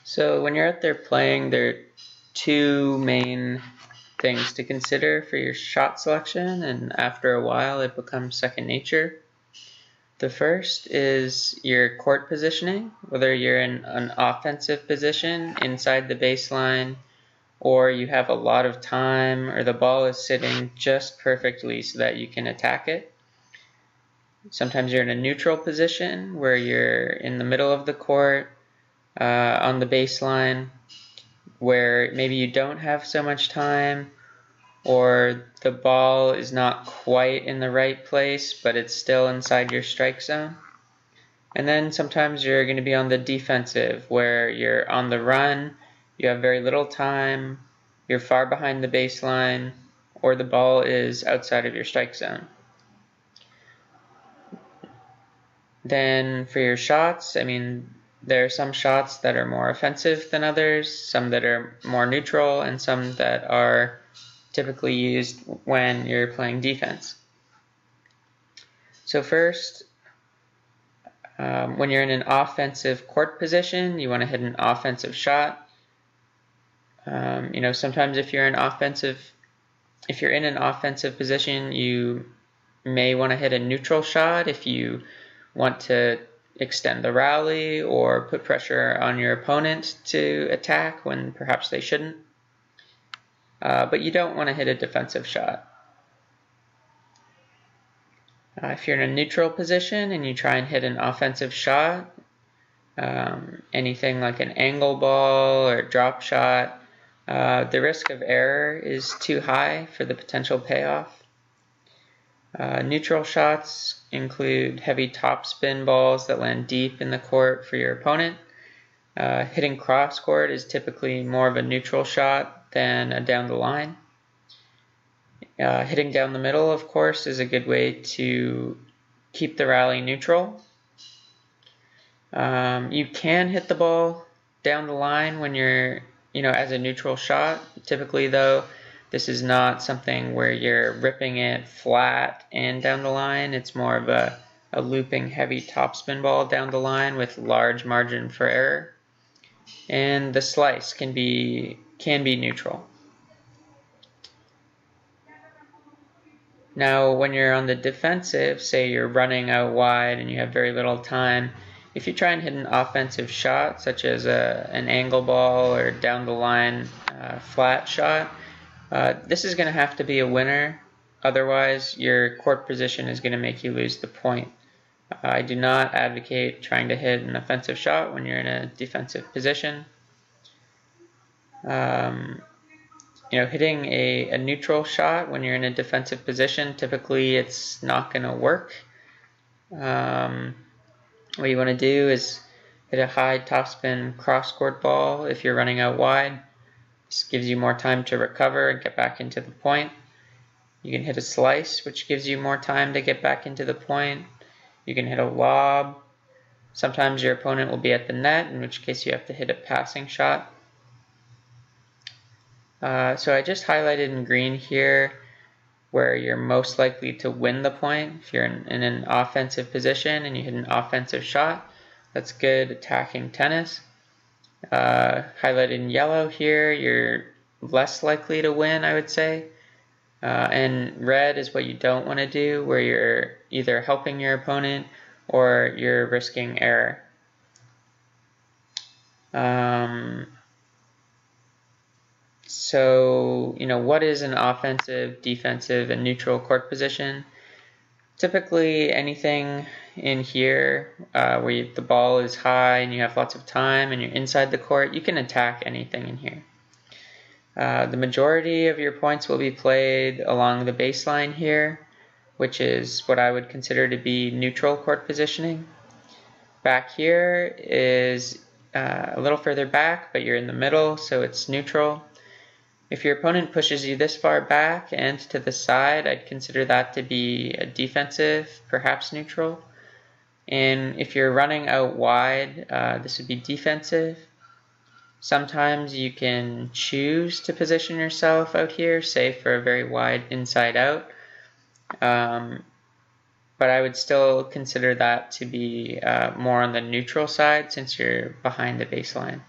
So when you're out there playing, there are two main things to consider for your shot selection, and after a while it becomes second nature. The first is your court positioning, whether you're in an offensive position inside the baseline, or you have a lot of time, or the ball is sitting just perfectly so that you can attack it. Sometimes you're in a neutral position where you're in the middle of the court, on the baseline, where maybe you don't have so much time, or the ball is not quite in the right place, but it's still inside your strike zone. And then sometimes you're going to be on the defensive, where you're on the run, you have very little time, you're far behind the baseline, or the ball is outside of your strike zone. Then for your shots, there are some shots that are more offensive than others, some that are more neutral, and some that are typically used when you're playing defense. So first, when you're in an offensive court position, you want to hit an offensive shot. Sometimes if you're in an offensive position, you may want to hit a neutral shot if you want to extend the rally or put pressure on your opponent to attack when perhaps they shouldn't. But you don't want to hit a defensive shot. If you're in a neutral position and you try and hit an offensive shot, anything like an angle ball or drop shot, the risk of error is too high for the potential payoff. Neutral shots include heavy topspin balls that land deep in the court for your opponent. Hitting cross court is typically more of a neutral shot than a down the line. Hitting down the middle, of course, is a good way to keep the rally neutral. You can hit the ball down the line when you're, as a neutral shot. Typically, though, this is not something where you're ripping it flat and down the line. It's more of a looping heavy topspin ball down the line with large margin for error. And the slice can be neutral. Now, when you're on the defensive, say you're running out wide and you have very little time, if you try and hit an offensive shot, such as an angle ball or down the line flat shot, this is going to have to be a winner. Otherwise, your court position is going to make you lose the point. I do not advocate trying to hit an offensive shot when you're in a defensive position. Hitting a neutral shot when you're in a defensive position, typically it's not going to work. What you want to do is hit a high topspin cross-court ball if you're running out wide. This gives you more time to recover and get back into the point. You can hit a slice, which gives you more time to get back into the point. You can hit a lob. Sometimes your opponent will be at the net, in which case you have to hit a passing shot. So I just highlighted in green here where you're most likely to win the point. If you're in an offensive position and you hit an offensive shot, that's good attacking tennis. Highlighted in yellow here, you're less likely to win, I would say. And red is what you don't want to do, where you're either helping your opponent or you're risking error. So, what is an offensive, defensive, and neutral court position? Typically, anything in here where the ball is high and you have lots of time and you're inside the court, you can attack anything in here. The majority of your points will be played along the baseline here, which is what I would consider to be neutral court positioning. Back here is a little further back, but you're in the middle, so it's neutral. If your opponent pushes you this far back and to the side, I'd consider that to be a defensive, perhaps neutral. And if you're running out wide, this would be defensive. Sometimes you can choose to position yourself out here, say for a very wide inside out. But I would still consider that to be more on the neutral side since you're behind the baseline.